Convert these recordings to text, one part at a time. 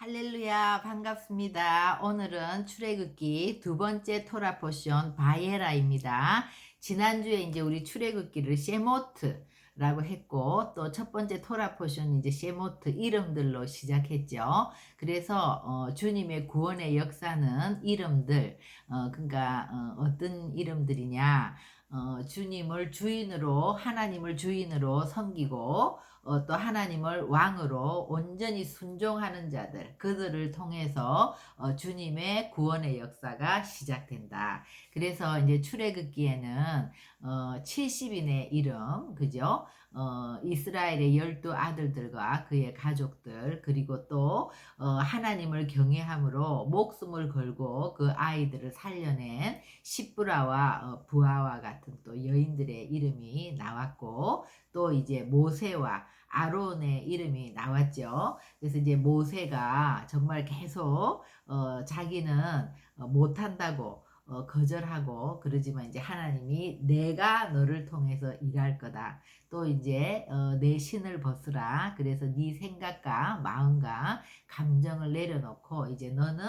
할렐루야, 반갑습니다. 오늘은 출애굽기 두 번째 토라 포션 바에라입니다. 지난주에 이제 우리 출애굽기를 셰모트라고 했고, 또 첫 번째 토라 포션 이제 셰모트 이름들로 시작했죠. 그래서 주님의 구원의 역사는 이름들, 그러니까 어떤 이름들이냐? 주님을 주인으로, 하나님을 주인으로 섬기고 또 하나님을 왕으로 온전히 순종하는 자들, 그들을 통해서 주님의 구원의 역사가 시작된다. 그래서 이제 출애굽기에는 70인의 이름, 그죠? 이스라엘의 12아들들과 그의 가족들, 그리고 또 하나님을 경외함으로 목숨을 걸고 그 아이들을 살려낸 시브라와 부하와 같은 또 여인들의 이름이 나왔고, 또 이제 모세와 아론의 이름이 나왔죠. 그래서 이제 모세가 정말 계속 자기는 못한다고 거절하고, 그러지만 이제 하나님이 내가 너를 통해서 일할 거다. 또 이제 내 신을 벗으라. 그래서 네 생각과 마음과 감정을 내려놓고 이제 너는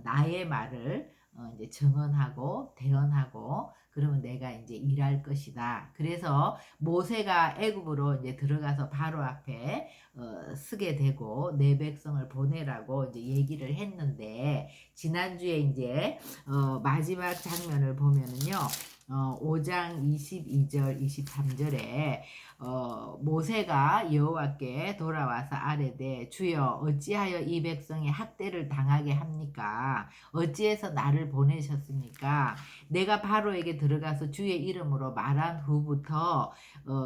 나의 말을 이제 정언하고 대언하고, 그러면 내가 이제 일할 것이다. 그래서 모세가 애굽으로 이제 들어가서 바로 앞에 서게 되고 내 백성을 보내라고 이제 얘기를 했는데, 지난주에 이제 마지막 장면을 보면은요. 5장 22절 23절에 모세가 여호와께 돌아와서 아뢰되 주여 어찌하여 이 백성이 학대를 당하게 합니까? 어찌해서 나를 보내셨습니까? 내가 바로에게 들어가서 주의 이름으로 말한 후부터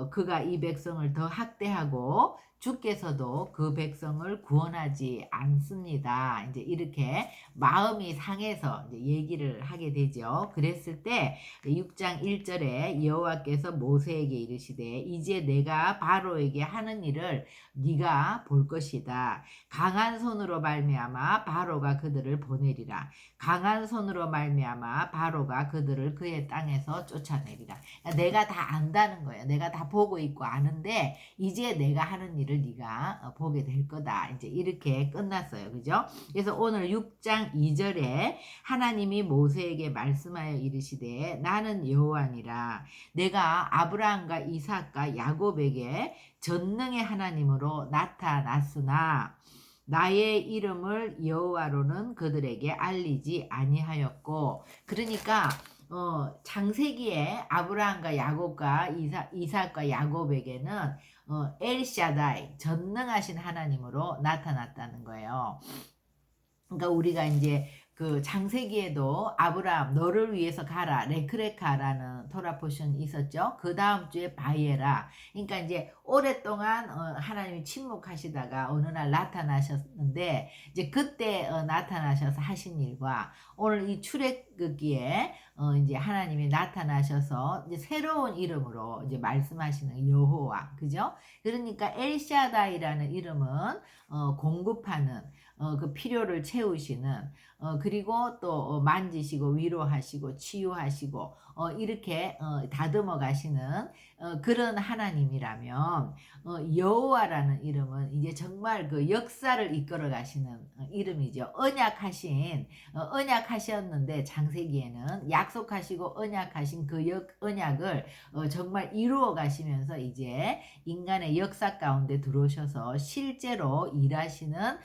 그가 이 백성을 더 학대하고 주께서도 그 백성을 구원하지 않습니다. 이제 이렇게 마음이 상해서 이제 얘기를 하게 되죠. 그랬을 때 6장 1절에 여호와께서 모세에게 이르시되 이제 내가 바로에게 하는 일을 네가 볼 것이다. 강한 손으로 말미암아 바로가 그들을 보내리라. 강한 손으로 말미암아 바로가 그들을 그의 땅에서 쫓아내리라. 그러니까 내가 다 안다는 거예요. 내가 다 보고 있고 아는데 이제 내가 하는 일을 네가 보게 될 거다. 이제 이렇게 끝났어요. 그죠? 그래서 오늘 6장 2절에 하나님이 모세에게 말씀하여 이르시되 나는 여호와니라. 내가 아브라함과 이삭과 야곱에게 전능의 하나님으로 나타났으나 나의 이름을 여호와로는 그들에게 알리지 아니하였고, 그러니까 창세기에 아브라함과 야곱과 이삭과 야곱에게는 엘샤다이 전능하신 하나님으로 나타났다는 거예요. 그러니까 우리가 이제 그 창세기에도 아브라함 너를 위해서 가라 레크레카라는 토라 포션이 있었죠. 그 다음 주에 바이에라. 그러니까 이제 오랫동안 하나님이 침묵하시다가 어느 날 나타나셨는데, 이제 그때 나타나셔서 하신 일과 오늘 이 출애굽기에 이제 하나님이 나타나셔서 이제 새로운 이름으로 이제 말씀하시는 여호와, 그죠? 그러니까 엘샤다이라는 이름은 공급하는, 그 필요를 채우시는, 그리고 또 만지시고 위로하시고 치유하시고 이렇게 다듬어 가시는 그런 하나님이라면, 여호와라는 이름은 이제 정말 그 역사를 이끌어 가시는 이름이죠. 언약하셨는데 창세기에는 약속하시고 언약하신 그 언약을 정말 이루어 가시면서 이제 인간의 역사 가운데 들어오셔서 실제로 일하시는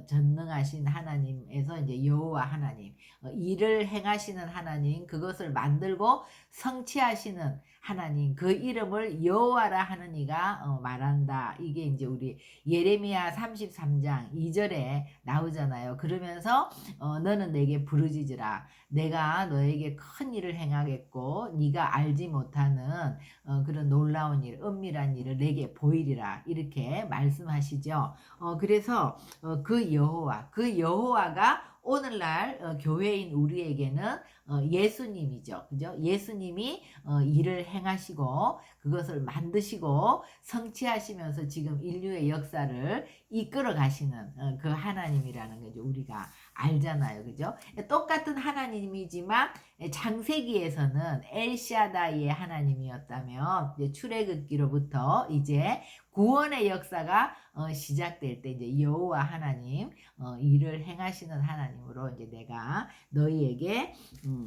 전능하신 하나님에서 이제 여호와 하나님, 일을 행하시는 하나님, 그것을 만들고 성취하시는 하나님, 그 이름을 여호와라 하는 이가 말한다. 이게 이제 우리 예레미야 33장 2절에 나오잖아요. 그러면서 너는 내게 부르짖으라. 내가 너에게 큰 일을 행하겠고 네가 알지 못하는 그런 놀라운 일, 은밀한 일을 내게 보이리라. 이렇게 말씀하시죠. 그래서 그 여호와가 오늘날 교회인 우리에게는 예수님이죠. 그죠? 예수님이 일을 행하시고 그것을 만드시고 성취하시면서 지금 인류의 역사를 이끌어 가시는 그 하나님이라는 거죠. 우리가 알잖아요. 그죠? 똑같은 하나님이지만 창세기에서는 엘샤다이의 하나님이었다면 이제 출애굽기로부터 이제 구원의 역사가 시작될 때 이제 여호와 하나님 일을 행하시는 하나님으로 이제 내가 너희에게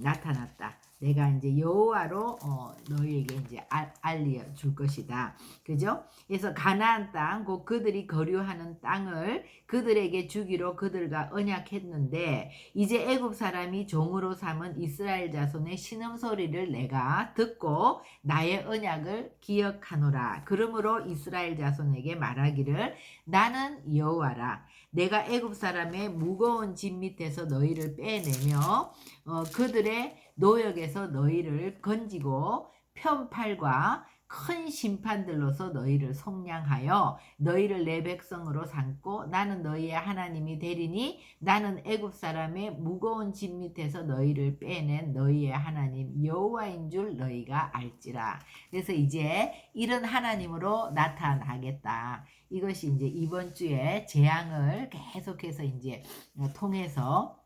나타났다. 내가 이제 여호와로 너희에게 이제 알려 줄 것이다. 그죠? 그래서 가나안 땅, 곧 그들이 거류하는 땅을 그들에게 주기로 그들과 언약했는데 이제 애굽 사람이 종으로 삼은 이스라엘 자손의 신음소리를 내가 듣고 나의 언약을 기억하노라. 그러므로 이스라엘 자손에게 말하기를 나는 여호와라. 내가 애굽 사람의 무거운 짐 밑에서 너희를 빼내며 그들의 노역에서 너희를 건지고 편팔과 큰 심판들로서 너희를 속량하여 너희를 내 백성으로 삼고 나는 너희의 하나님이 되리니 나는 애굽 사람의 무거운 짐 밑에서 너희를 빼낸 너희의 하나님 여호와인 줄 너희가 알지라. 그래서 이제 이런 하나님으로 나타나겠다. 이것이 이제 이번 주에 재앙을 계속해서 이제 통해서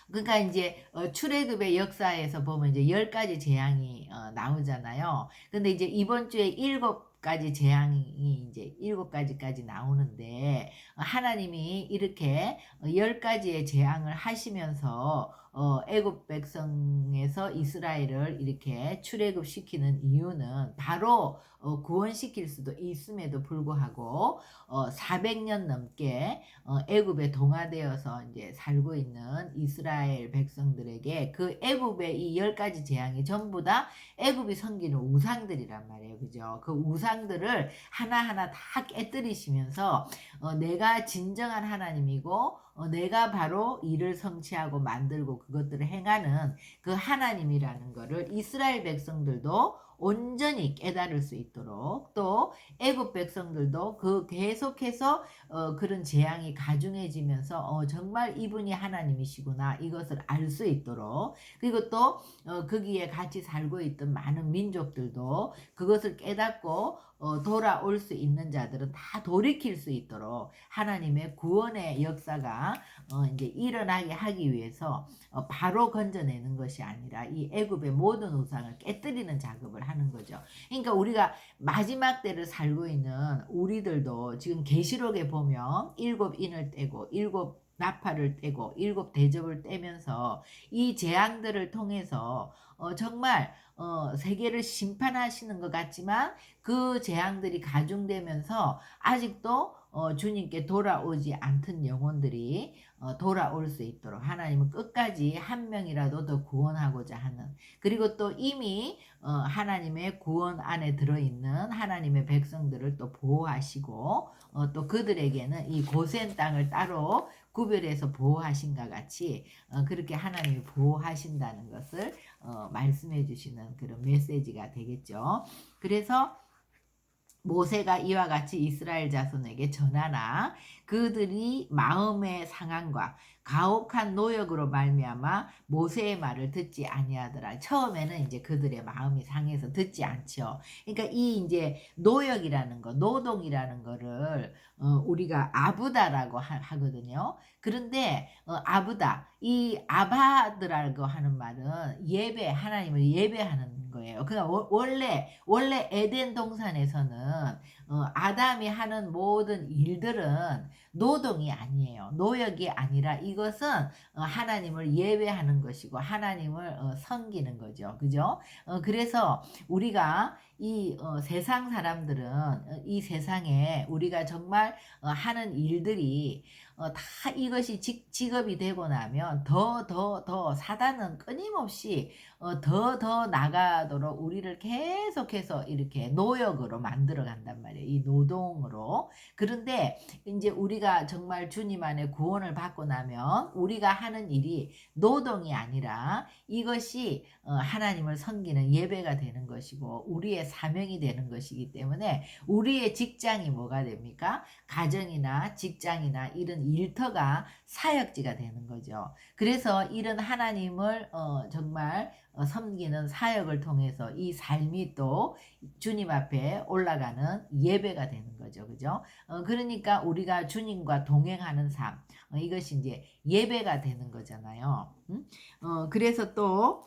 그러니까 이제 출애굽의 역사에서 보면 이제 10가지 재앙이 나오잖아요. 근데 이제 이번 주에 7가지 재앙이 이제 7가지까지 나오는데 하나님이 이렇게 10가지의 재앙을 하시면서 애굽 백성에서 이스라엘을 이렇게 출애굽시키는 이유는 바로 구원시킬 수도 있음에도 불구하고 400년 넘게 애굽에 동화되어서 이제 살고 있는 이스라엘 백성들에게 그 애굽의 이 10가지 재앙이 전부 다 애굽이 섬기는 우상들이란 말이에요. 그죠? 그 우상들을 하나하나 다 깨뜨리시면서 내가 진정한 하나님이고 내가 바로 일을 성취하고 만들고 그것들을 행하는 그 하나님이라는 거를 이스라엘 백성들도 온전히 깨달을 수 있도록 또 애굽 백성들도 그 계속해서 그런 재앙이 가중해지면서 정말 이분이 하나님이시구나 이것을 알 수 있도록 그리고 또 거기에 같이 살고 있던 많은 민족들도 그것을 깨닫고 돌아올 수 있는 자들은 다 돌이킬 수 있도록 하나님의 구원의 역사가 이제 일어나게 하기 위해서 바로 건져내는 것이 아니라 이 애굽의 모든 우상을 깨뜨리는 작업을 하는 거죠. 그러니까 우리가 마지막 때를 살고 있는 우리들도 지금 계시록에 보면 7인을 떼고 7나팔을 떼고 7대접을 떼면서 이 재앙들을 통해서 정말 세계를 심판하시는 것 같지만 그 재앙들이 가중되면서 아직도 주님께 돌아오지 않던 영혼들이 돌아올 수 있도록 하나님은 끝까지 한 명이라도 더 구원하고자 하는 그리고 또 이미 하나님의 구원 안에 들어있는 하나님의 백성들을 또 보호하시고 또 그들에게는 이 고센 땅을 따로 구별해서 보호하신가 같이 그렇게 하나님이 보호하신다는 것을 말씀해 주시는 그런 메시지가 되겠죠. 그래서 모세가 이와 같이 이스라엘 자손에게 전하나 그들이 마음의 상함과 가혹한 노역으로 말미암아 모세의 말을 듣지 아니하더라. 처음에는 이제 그들의 마음이 상해서 듣지 않죠. 그러니까 이 이제 노역이라는 거, 노동이라는 거를 우리가 아부다라고 하거든요. 그런데 아부다, 이 아바드라고 하는 말은 예배, 하나님을 예배하는 거예요. 그러니까 원래 에덴 동산에서는 아담이 하는 모든 일들은 노동이 아니에요. 노역이 아니라 이것은 하나님을 예배하는 것이고 하나님을 섬기는 거죠. 그죠? 그래서 우리가 이 세상 사람들은 이 세상에 우리가 정말 하는 일들이 다 이것이 직업이 되고 나면 더 사단은 끊임없이 더 나가도록 우리를 계속해서 이렇게 노역으로 만들어 간단 말이에요. 이 노동으로. 그런데 이제 우리가 정말 주님 안에 구원을 받고 나면 우리가 하는 일이 노동이 아니라 이것이 하나님을 섬기는 예배가 되는 것이고 우리의 사명이 되는 것이기 때문에 우리의 직장이 뭐가 됩니까? 가정이나 직장이나 이런 일터가 사역지가 되는 거죠. 그래서 이런 하나님을 정말 섬기는 사역을 통해서 이 삶이 또 주님 앞에 올라가는 예배가 되는 거죠. 그죠? 그러니까 우리가 주님과 동행하는 삶, 이것이 이제 예배가 되는 거잖아요. 그래서 또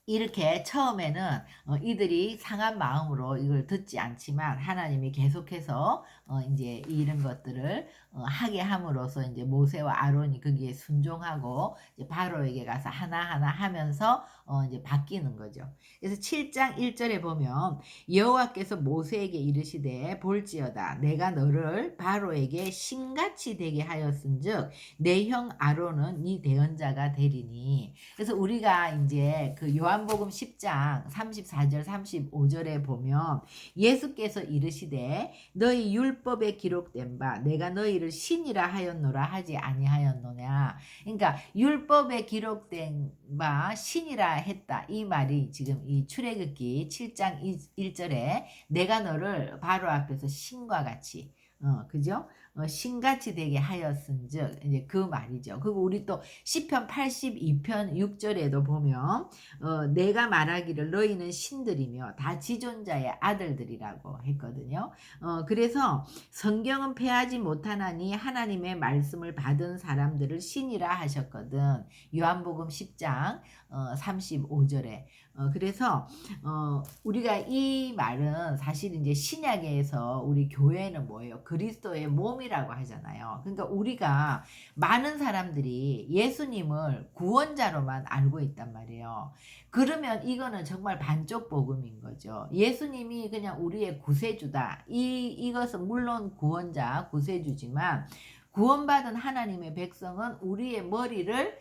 이렇게 처음에는 이들이 상한 마음으로 이걸 듣지 않지만 하나님이 계속해서 이제 이런 것들을 하게 함으로써 이제 모세와 아론이 거기에 순종하고 이제 바로에게 가서 하나하나 하면서 이제 바뀌는 거죠. 그래서 7장 1절에 보면 여호와께서 모세에게 이르시되 볼지어다 내가 너를 바로에게 신같이 되게 하였은즉 내 형 아론은 네 대언자가 되리니. 그래서 우리가 이제 그 요한복음 10장 34절 35절에 보면 예수께서 이르시되 너희 율법에 기록된 바 내가 너희를 신이라 하였노라 하지 아니하였노냐. 그러니까 율법에 기록된 바 신이라 했다. 이 말이 지금 이 출애굽기 7장 1절에 내가 너를 바로 앞에서 신과 같이 그죠? 신같이 되게 하였은즉 이제 그 말이죠. 그리고 우리 또 시편 82편 6절에도 보면 내가 말하기를 너희는 신들이며 다 지존자의 아들들이라고 했거든요. 그래서 성경은 패하지 못하나니 하나님의 말씀을 받은 사람들을 신이라 하셨거든. 요한복음 10장 35절에. 그래서 우리가 이 말은 사실 이제 신약에서 우리 교회는 뭐예요? 그리스도의 몸이라고 하잖아요. 그러니까 우리가 많은 사람들이 예수님을 구원자로만 알고 있단 말이에요. 그러면 이거는 정말 반쪽 복음인 거죠. 예수님이 그냥 우리의 구세주다. 이것은 물론 구원자, 구세주지만 구원받은 하나님의 백성은 우리의 머리를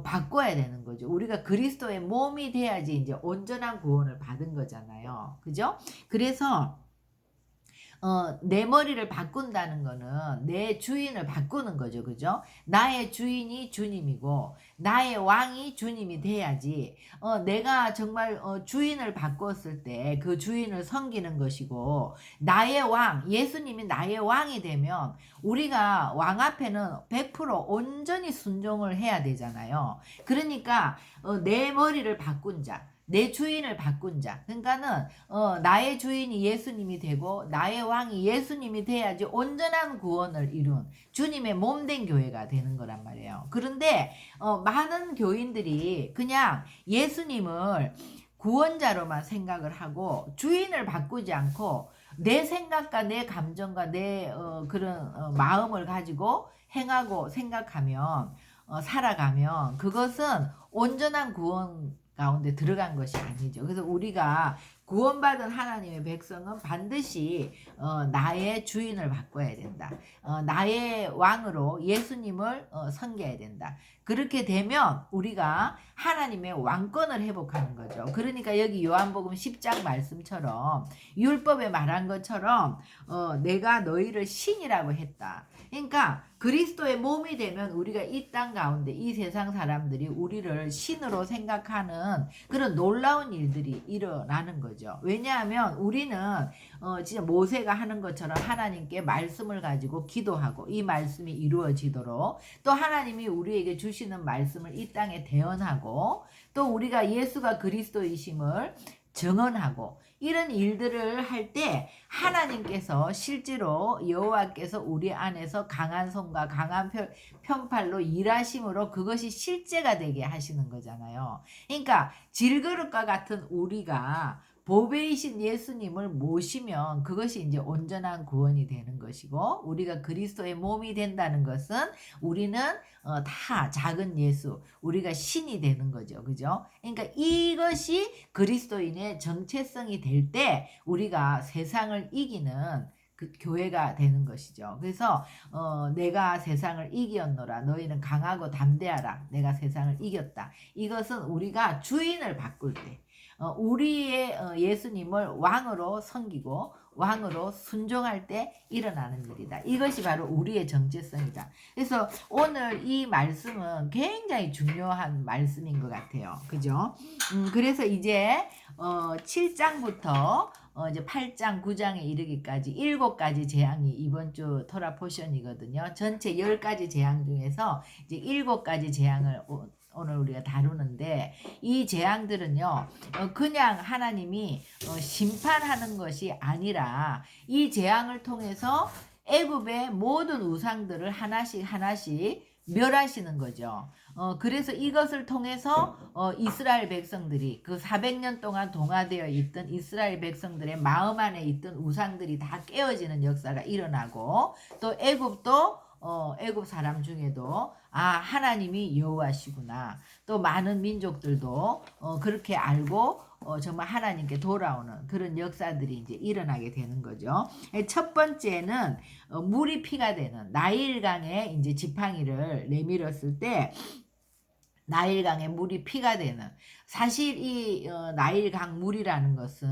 바꿔야 되는 거죠. 우리가 그리스도의 몸이 돼야지 이제 온전한 구원을 받은 거잖아요. 그죠? 그래서 내 머리를 바꾼다는 거는 내 주인을 바꾸는 거죠. 그죠? 나의 주인이 주님이고 나의 왕이 주님이 돼야지 내가 정말 주인을 바꿨을 때 그 주인을 섬기는 것이고 나의 왕, 예수님이 나의 왕이 되면 우리가 왕 앞에는 100% 온전히 순종을 해야 되잖아요. 그러니까 내 머리를 바꾼 자, 내 주인을 바꾼 자. 그러니까는 나의 주인이 예수님이 되고 나의 왕이 예수님이 돼야지 온전한 구원을 이룬 주님의 몸된 교회가 되는 거란 말이에요. 그런데 많은 교인들이 그냥 예수님을 구원자로만 생각을 하고 주인을 바꾸지 않고 내 생각과 내 감정과 내 그런 마음을 가지고 행하고 생각하면 살아가면 그것은 온전한 구원 가운데 들어간 것이 아니죠. 그래서 우리가 구원받은 하나님의 백성은 반드시 나의 주인을 바꿔야 된다. 나의 왕으로 예수님을 섬겨야 된다. 그렇게 되면 우리가 하나님의 왕권을 회복하는 거죠. 그러니까 여기 요한복음 10장 말씀처럼 율법에 말한 것처럼 내가 너희를 신이라고 했다. 그러니까 그리스도의 몸이 되면 우리가 이 땅 가운데 이 세상 사람들이 우리를 신으로 생각하는 그런 놀라운 일들이 일어나는 거죠. 왜냐하면 우리는 진짜 모세가 하는 것처럼 하나님께 말씀을 가지고 기도하고 이 말씀이 이루어지도록 또 하나님이 우리에게 주시는 말씀을 이 땅에 대언하고 또 우리가 예수가 그리스도이심을 증언하고 이런 일들을 할 때 하나님께서 실제로 여호와께서 우리 안에서 강한 손과 강한 편팔로 일하심으로 그것이 실제가 되게 하시는 거잖아요. 그러니까 질그릇과 같은 우리가 보배이신 예수님을 모시면 그것이 이제 온전한 구원이 되는 것이고 우리가 그리스도의 몸이 된다는 것은 우리는 다 작은 예수, 우리가 신이 되는 거죠. 그죠? 그러니까 이것이 그리스도인의 정체성이 될 때 우리가 세상을 이기는 그 교회가 되는 것이죠. 그래서 내가 세상을 이기었노라 너희는 강하고 담대하라 내가 세상을 이겼다. 이것은 우리가 주인을 바꿀 때 우리의 예수님을 왕으로 섬기고 왕으로 순종할 때 일어나는 일이다. 이것이 바로 우리의 정체성이다. 그래서 오늘 이 말씀은 굉장히 중요한 말씀인 것 같아요. 그죠? 그래서 이제 7장부터 이제 8장 9장에 이르기까지 7가지 재앙이 이번 주 토라 포션이거든요. 전체 10가지 재앙 중에서 이제 7가지 재앙을 오늘 우리가 다루는데, 이 재앙들은요 그냥 하나님이 심판하는 것이 아니라 이 재앙을 통해서 애굽의 모든 우상들을 하나씩 하나씩 멸하시는 거죠. 그래서 이것을 통해서 이스라엘 백성들이 그 400년 동안 동화되어 있던 이스라엘 백성들의 마음 안에 있던 우상들이 다 깨어지는 역사가 일어나고, 또 애굽도 애굽 사람 중에도 하나님이 여호와시구나, 또 많은 민족들도 그렇게 알고 정말 하나님께 돌아오는 그런 역사들이 이제 일어나게 되는 거죠. 첫 번째는 물이 피가 되는 나일강에 이제 지팡이를 내밀었을 때 나일강에 물이 피가 되는, 사실 이 나일강 물이라는 것은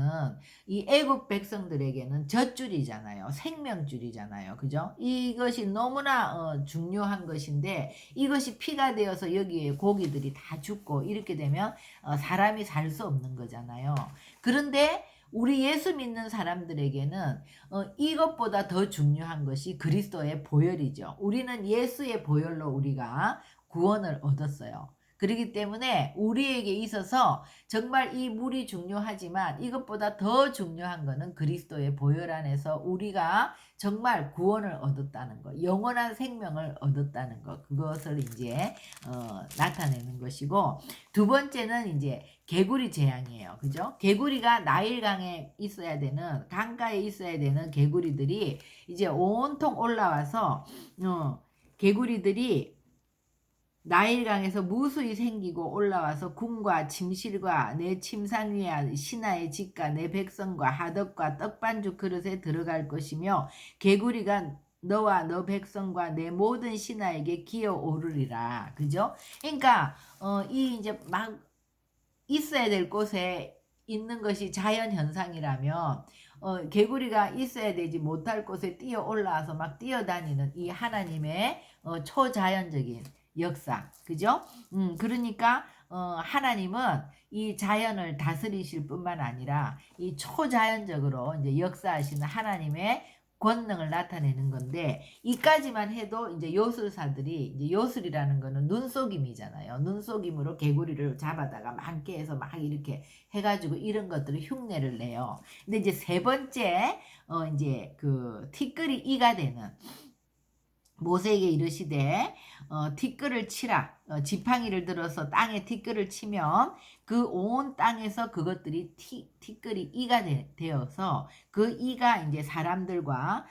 이 애굽 백성들에게는 젖줄이잖아요. 생명줄이잖아요. 그죠? 이것이 너무나 중요한 것인데, 이것이 피가 되어서 여기에 고기들이 다 죽고 이렇게 되면 사람이 살 수 없는 거잖아요. 그런데 우리 예수 믿는 사람들에게는 이것보다 더 중요한 것이 그리스도의 보혈이죠. 우리는 예수의 보혈로 우리가 구원을 얻었어요. 그렇기 때문에 우리에게 있어서 정말 이 물이 중요하지만 이것보다 더 중요한 것은 그리스도의 보혈 안에서 우리가 정말 구원을 얻었다는 것, 영원한 생명을 얻었다는 것, 그것을 이제 나타내는 것이고, 두 번째는 이제 개구리 재앙이에요. 그죠? 개구리가 나일강에 있어야 되는, 강가에 있어야 되는 개구리들이 이제 온통 올라와서 개구리들이 나일강에서 무수히 생기고 올라와서 궁과 침실과 내 침상 위에 신하의 집과 내 백성과 하덕과 떡반죽 그릇에 들어갈 것이며, 개구리가 너와 너 백성과 내 모든 신하에게 기어오르리라. 그죠? 그러니까 이 이제 막 있어야 될 곳에 있는 것이 자연 현상이라면 개구리가 있어야 되지 못할 곳에 뛰어 올라와서 막 뛰어다니는 이 하나님의 초자연적인 역사, 그죠? 그러니까 하나님은 이 자연을 다스리실 뿐만 아니라 이 초자연적으로 이제 역사하시는 하나님의 권능을 나타내는 건데, 이까지만 해도 이제 요술사들이, 이제 요술이라는 거는 눈속임이잖아요. 눈속임으로 개구리를 잡아다가 많게 해서 막 이렇게 해가지고 이런 것들을 흉내를 내요. 근데 이제 세 번째 이제 그 티끌이 이가 되는, 모세에게 이르시되 티끌을 치라. 지팡이를 들어서 땅에 티끌을 치면 그 온 땅에서 그것들이 티끌이 이가 되어서 그 이가 이제 사람들과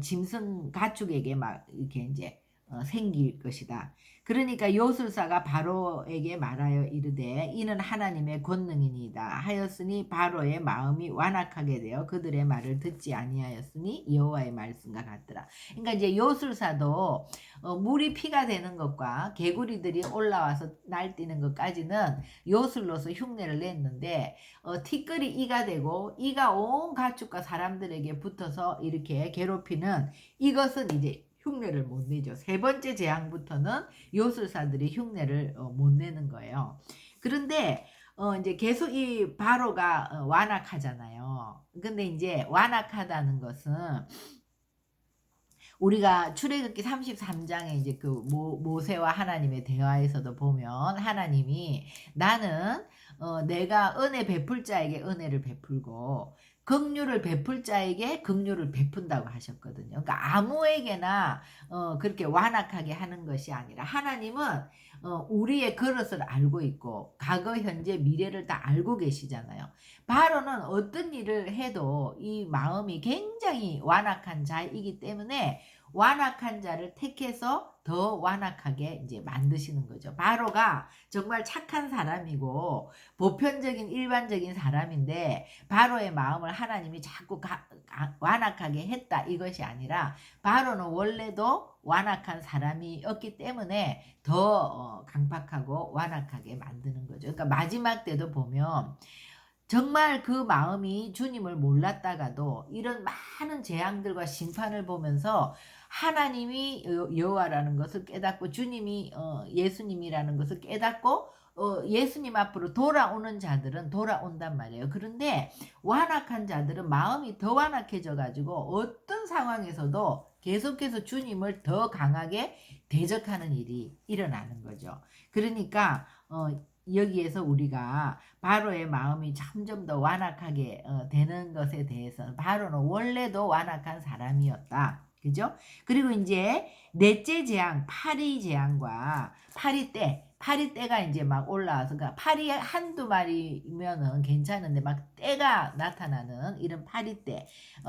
짐승 가축에게 막 이렇게 이제 생길 것이다. 그러니까 요술사가 바로에게 말하여 이르되 이는 하나님의 권능이니이다 하였으니 바로의 마음이 완악하게 되어 그들의 말을 듣지 아니하였으니 여호와의 말씀과 같더라. 그러니까 이제 요술사도 물이 피가 되는 것과 개구리들이 올라와서 날뛰는 것까지는 요술로서 흉내를 냈는데, 티끌이 이가 되고 이가 온 가축과 사람들에게 붙어서 이렇게 괴롭히는 이것은 이제 흉내를 못 내죠. 세 번째 재앙부터는 요술사들이 흉내를 못 내는 거예요. 그런데 이제 계속 이 바로가 완악하잖아요. 근데 이제 완악하다는 것은 우리가 출애굽기 33장에 이제 그 모세와 하나님의 대화에서도 보면 하나님이 나는 내가 은혜 베풀 자에게 은혜를 베풀고 긍휼을 베풀 자에게 긍휼을 베푼다고 하셨거든요. 그러니까 아무에게나 그렇게 완악하게 하는 것이 아니라 하나님은 우리의 그릇을 알고 있고 과거, 현재, 미래를 다 알고 계시잖아요. 바로는 어떤 일을 해도 이 마음이 굉장히 완악한 자이기 때문에 완악한 자를 택해서 더 완악하게 이제 만드시는 거죠. 바로가 정말 착한 사람이고 보편적인 일반적인 사람인데 바로의 마음을 하나님이 자꾸 완악하게 했다 이것이 아니라 바로는 원래도 완악한 사람이었기 때문에 더 강팍하고 완악하게 만드는 거죠. 그러니까 마지막 때도 보면 정말 그 마음이 주님을 몰랐다가도 이런 많은 재앙들과 심판을 보면서 하나님이 여호와라는 것을 깨닫고 주님이 예수님이라는 것을 깨닫고 예수님 앞으로 돌아오는 자들은 돌아온단 말이에요. 그런데 완악한 자들은 마음이 더 완악해져 가지고 어떤 상황에서도 계속해서 주님을 더 강하게 대적하는 일이 일어나는 거죠. 그러니까 여기에서 우리가 바로의 마음이 점점 더 완악하게 되는 것에 대해서는, 바로는 원래도 완악한 사람이었다. 그죠? 그리고 이제 넷째 재앙, 파리 재앙과 파리 떼가 이제 막 올라와서, 그러니까 파리 한두 마리면은 괜찮은데 막 떼가 나타나는 이런 파리 떼.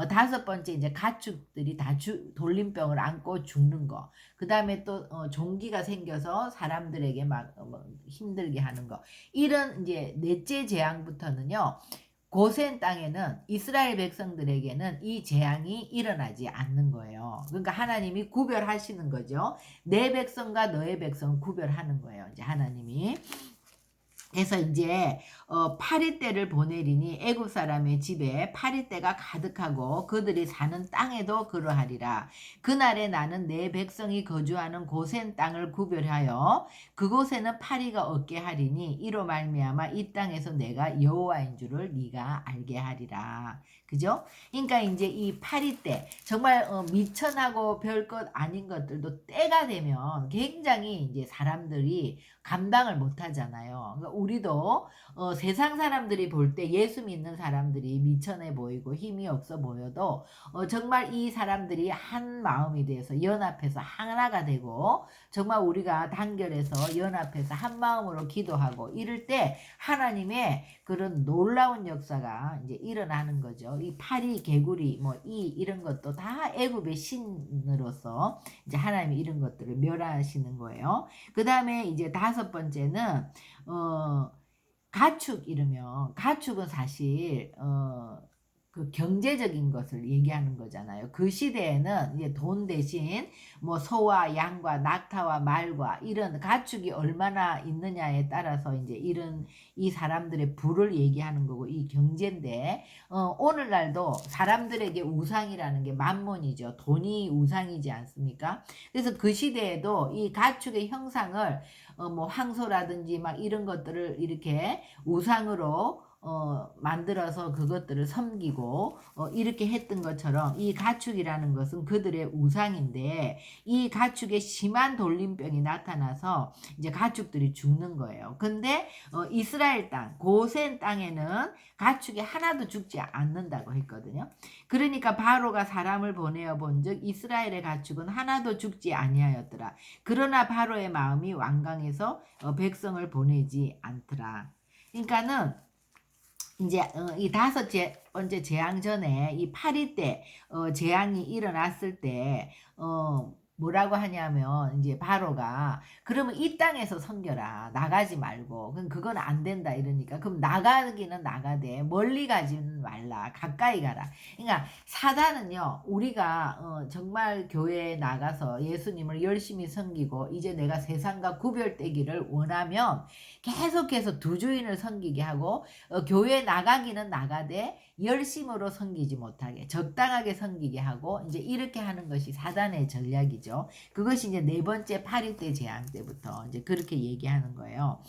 다섯 번째 이제 가축들이 다 돌림병을 안고 죽는 거. 그 다음에 또 종기가 생겨서 사람들에게 막 힘들게 하는 거. 이런 이제 넷째 재앙부터는요, 고센 땅에는 이스라엘 백성들에게는 이 재앙이 일어나지 않는 거예요. 그러니까 하나님이 구별하시는 거죠. 내 백성과 너의 백성 구별하는 거예요. 이제 하나님이. 그래서 이제 파리떼를 보내리니 애굽 사람의 집에 파리떼가 가득하고 그들이 사는 땅에도 그러하리라. 그날에 나는 내 백성이 거주하는 고센 땅을 구별하여 그곳에는 파리가 없게 하리니 이로 말미암아 이 땅에서 내가 여호와인 줄을 네가 알게 하리라. 그죠? 그러니까 이제 이 파리떼, 정말 미천하고 별것 아닌 것들도 때가 되면 굉장히 이제 사람들이 감당을 못 하잖아요. 그러니까 우리도 세상 사람들이 볼 때 예수 믿는 사람들이 미천해 보이고 힘이 없어 보여도 정말 이 사람들이 한 마음이 되어서 연합해서 하나가 되고, 정말 우리가 단결해서 연합해서 한 마음으로 기도하고 이럴 때 하나님의 그런 놀라운 역사가 이제 일어나는 거죠. 이 파리, 개구리, 이런 것도 다 애굽의 신으로서 이제 하나님이 이런 것들을 멸하시는 거예요. 그 다음에 이제 다섯 번째는 가축. 이러면 가축은 사실 그 경제적인 것을 얘기하는 거잖아요. 그 시대에는 이제 돈 대신 소와 양과 낙타와 말과 이런 가축이 얼마나 있느냐에 따라서 이제 이런 이 사람들의 부를 얘기하는 거고, 이 경제인데 오늘날도 사람들에게 우상이라는 게 만몬이죠. 돈이 우상이지 않습니까? 그래서 그 시대에도 이 가축의 형상을 황소라든지 막 이런 것들을 이렇게 우상으로 만들어서 그것들을 섬기고 이렇게 했던 것처럼, 이 가축이라는 것은 그들의 우상인데 이 가축에 심한 돌림병이 나타나서 이제 가축들이 죽는 거예요. 근데 이스라엘 땅, 고센 땅에는 가축이 하나도 죽지 않는다고 했거든요. 그러니까 바로가 사람을 보내어 본즉 이스라엘의 가축은 하나도 죽지 아니하였더라. 그러나 바로의 마음이 완강해서 백성을 보내지 않더라. 그러니까는 이제 이 다섯 번째 재앙 전에 이 파리 때 재앙이 일어났을 때 뭐라고 하냐면, 이제 바로가 그러면 이 땅에서 섬겨라, 나가지 말고. 그럼 그건 안 된다 이러니까, 그럼 나가기는 나가되 멀리 가지는 말라, 가까이 가라. 그러니까 사단은요, 우리가 정말 교회에 나가서 예수님을 열심히 섬기고 이제 내가 세상과 구별되기를 원하면 계속해서 두 주인을 섬기게 하고, 교회 나가기는 나가되 열심으로 섬기지 못하게 적당하게 섬기게 하고, 이제 이렇게 하는 것이 사단의 전략이죠. 그것이 이제 네 번째 파리 때 재앙 때부터 이제 그렇게 얘기하는 거예요.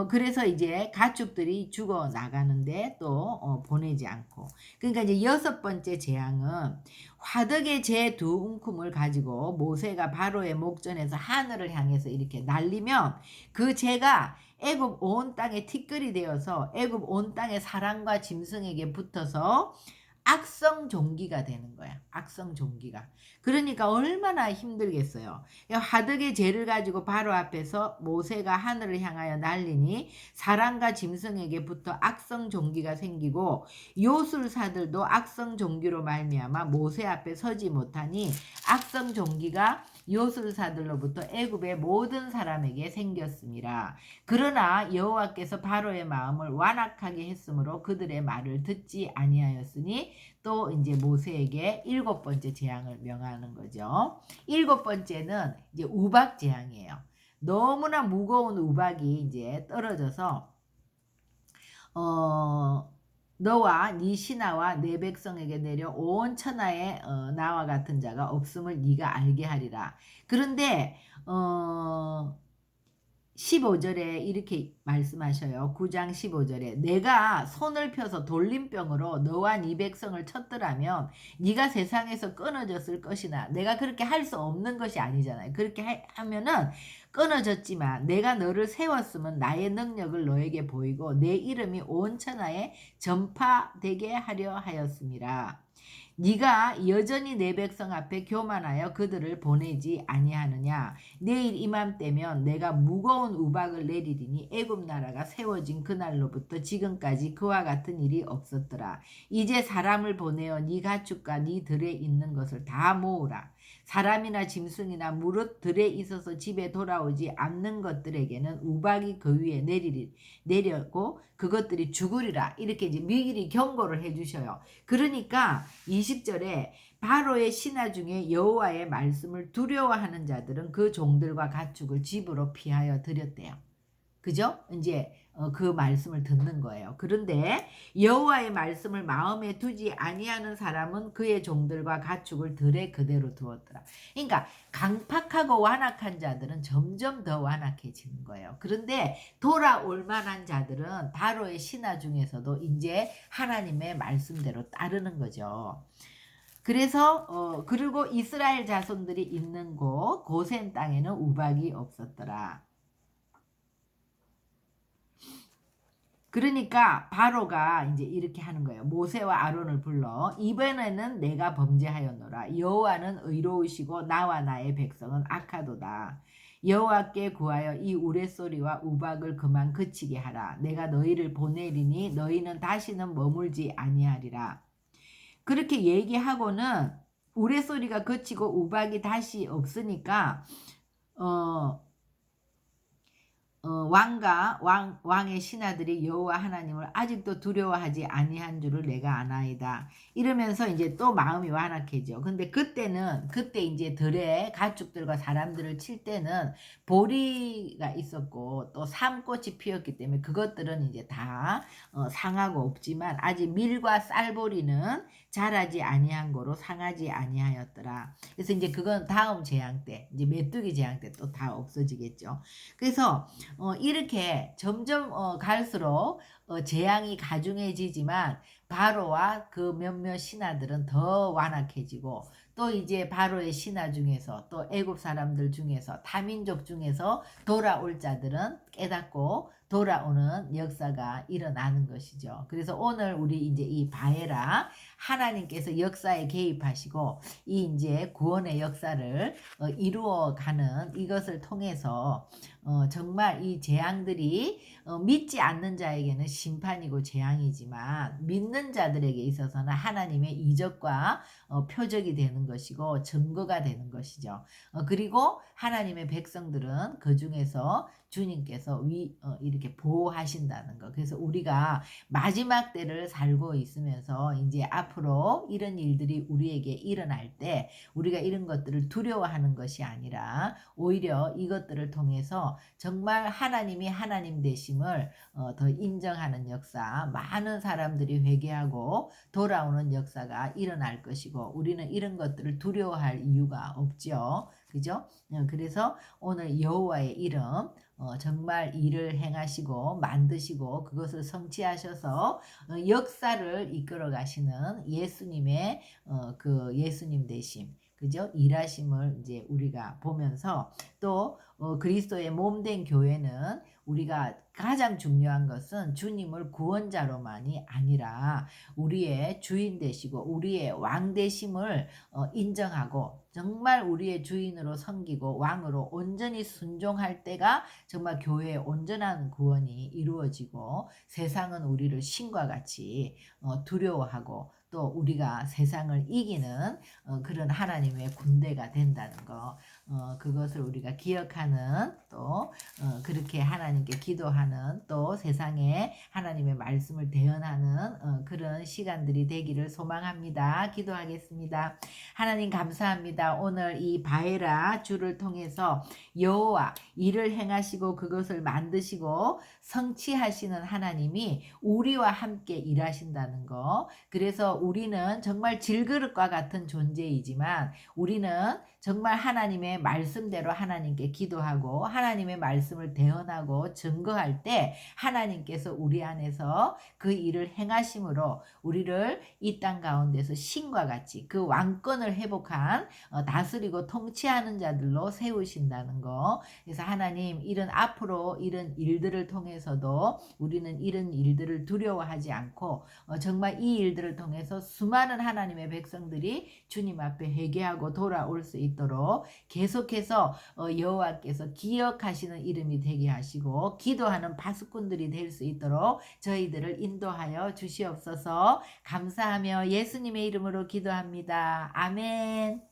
그래서 이제 가축들이 죽어 나가는데 또 보내지 않고, 그러니까 이제 여섯 번째 재앙은 화덕의 재 두 움큼을 가지고 모세가 바로의 목전에서 하늘을 향해서 이렇게 날리면 그 재가 애굽 온 땅에 티끌이 되어서 애굽 온 땅의 사람과 짐승에게 붙어서 악성 종기가 되는 거야. 악성 종기가. 그러니까 얼마나 힘들겠어요. 화덕의 재를 가지고 바로 앞에서 모세가 하늘을 향하여 날리니 사람과 짐승에게 붙어 악성 종기가 생기고 요술사들도 악성 종기로 말미암아 모세 앞에 서지 못하니 악성 종기가 요술사들로부터 애굽의 모든 사람에게 생겼습니다. 그러나 여호와께서 바로의 마음을 완악하게 했으므로 그들의 말을 듣지 아니하였으니 또 이제 모세에게 일곱 번째 재앙을 명하는 거죠. 일곱 번째는 이제 우박 재앙이에요. 너무나 무거운 우박이 이제 떨어져서 너와 네 신하와 네 백성에게 내려 온 천하에 나와 같은 자가 없음을 네가 알게 하리라. 그런데 15절에 이렇게 말씀하셔요. 9장 15절에 내가 손을 펴서 돌림병으로 너와 네 백성을 쳤더라면 네가 세상에서 끊어졌을 것이나 내가 그렇게 할 수 없는 것이 아니잖아요. 그렇게 하면은 끊어졌지만 내가 너를 세웠으면 나의 능력을 너에게 보이고 내 이름이 온 천하에 전파되게 하려 하였습니다. 네가 여전히 내 백성 앞에 교만하여 그들을 보내지 아니하느냐. 내일 이맘때면 내가 무거운 우박을 내리리니 애굽 나라가 세워진 그날로부터 지금까지 그와 같은 일이 없었더라. 이제 사람을 보내어 네 가축과 네 들에 있는 것을 다 모으라. 사람이나 짐승이나 무릇 들에 있어서 집에 돌아오지 않는 것들에게는 우박이 그 위에 내려고 그것들이 죽으리라. 이렇게 이제 미리 경고를 해주셔요. 그러니까 20절에 바로의 신하 중에 여호와의 말씀을 두려워하는 자들은 그 종들과 가축을 집으로 피하여 들였대요. 그죠? 이제 그 말씀을 듣는 거예요. 그런데 여호와의 말씀을 마음에 두지 아니하는 사람은 그의 종들과 가축을 들에 그대로 두었더라. 그러니까 강팍하고 완악한 자들은 점점 더 완악해지는 거예요. 그런데 돌아올 만한 자들은 바로의 신하 중에서도 이제 하나님의 말씀대로 따르는 거죠. 그래서 그리고 이스라엘 자손들이 있는 곳 고센 땅에는 우박이 없었더라. 그러니까 바로가 이제 이렇게 하는 거예요. 모세와 아론을 불러 이번에는 내가 범죄하였노라. 여호와는 의로우시고 나와 나의 백성은 악하도다. 여호와께 구하여 이 우레소리와 우박을 그만 그치게 하라. 내가 너희를 보내리니 너희는 다시는 머물지 아니하리라. 그렇게 얘기하고는 우레소리가 그치고 우박이 다시 없으니까 왕의 신하들이 여호와 하나님을 아직도 두려워하지 아니한 줄을 내가 아나이다. 이러면서 이제 또 마음이 완악해져. 근데 그때 이제 들에 가축들과 사람들을 칠 때는 보리가 있었고 또 삼꽃이 피었기 때문에 그것들은 이제 다 상하고 없지만 아직 밀과 쌀보리는 자라지 아니한 거로 상하지 아니하였더라. 그래서 이제 그건 다음 재앙 때, 이제 메뚜기 재앙 때 또 다 없어지겠죠. 그래서 이렇게 점점 갈수록 재앙이 가중해지지만 바로와 그 몇몇 신하들은 더 완악해지고 또 이제 바로의 신하 중에서 또 애굽 사람들 중에서 타민족 중에서 돌아올 자들은 깨닫고 돌아오는 역사가 일어나는 것이죠. 그래서 오늘 우리 이제 이 바에라 하나님께서 역사에 개입하시고 이 이제 구원의 역사를 이루어가는 이것을 통해서 정말 이 재앙들이 믿지 않는 자에게는 심판이고 재앙이지만 믿는 자들에게 있어서는 하나님의 이적과 표적이 되는 것이고 증거가 되는 것이죠. 그리고 하나님의 백성들은 그 중에서 주님께서 이렇게 보호하신다는 것. 그래서 우리가 마지막 때를 살고 있으면서 이제 앞으로 이런 일들이 우리에게 일어날 때 우리가 이런 것들을 두려워하는 것이 아니라 오히려 이것들을 통해서 정말 하나님이 하나님 되심을 더 인정하는 역사, 많은 사람들이 회개하고 돌아오는 역사가 일어날 것이고 우리는 이런 것들을 두려워할 이유가 없죠. 그죠? 그래서 오늘 여호와의 이름 정말 일을 행하시고 만드시고 그것을 성취하셔서 역사를 이끌어 가시는 예수님의 그 예수님 되심, 그죠? 일하심을 이제 우리가 보면서 또 그리스도의 몸된 교회는 우리가 가장 중요한 것은 주님을 구원자로만이 아니라 우리의 주인 되시고 우리의 왕 되심을 인정하고 정말 우리의 주인으로 섬기고 왕으로 온전히 순종할 때가 정말 교회의 온전한 구원이 이루어지고 세상은 우리를 신과 같이 두려워하고 또 우리가 세상을 이기는 그런 하나님의 군대가 된다는 거, 그것을 우리가 기억하는 또 그렇게 하나님께 기도하는 또 세상에 하나님의 말씀을 대언하는 그런 시간들이 되기를 소망합니다. 기도하겠습니다. 하나님 감사합니다. 오늘 이 바에라 주를 통해서 여호와 일을 행하시고 그것을 만드시고 성취하시는 하나님이 우리와 함께 일하신다는 거. 그래서 우리는 정말 질그릇과 같은 존재이지만 우리는 정말 하나님의 말씀대로 하나님께 기도하고 하나님의 말씀을 대언하고 증거할 때 하나님께서 우리 안에서 그 일을 행하심으로 우리를 이 땅 가운데서 신과 같이 그 왕권을 회복한 다스리고 통치하는 자들로 세우신다는 거. 그래서 하나님 이런 앞으로 이런 일들을 통해서도 우리는 이런 일들을 두려워하지 않고 정말 이 일들을 통해서 수많은 하나님의 백성들이 주님 앞에 회개하고 돌아올 수 있도록 계속해서 여호와께서 기억하시는 이름이 되게 하시고 기도하는 파수꾼들이 될 수 있도록 저희들을 인도하여 주시옵소서. 감사하며 예수님의 이름으로 기도합니다. 아멘.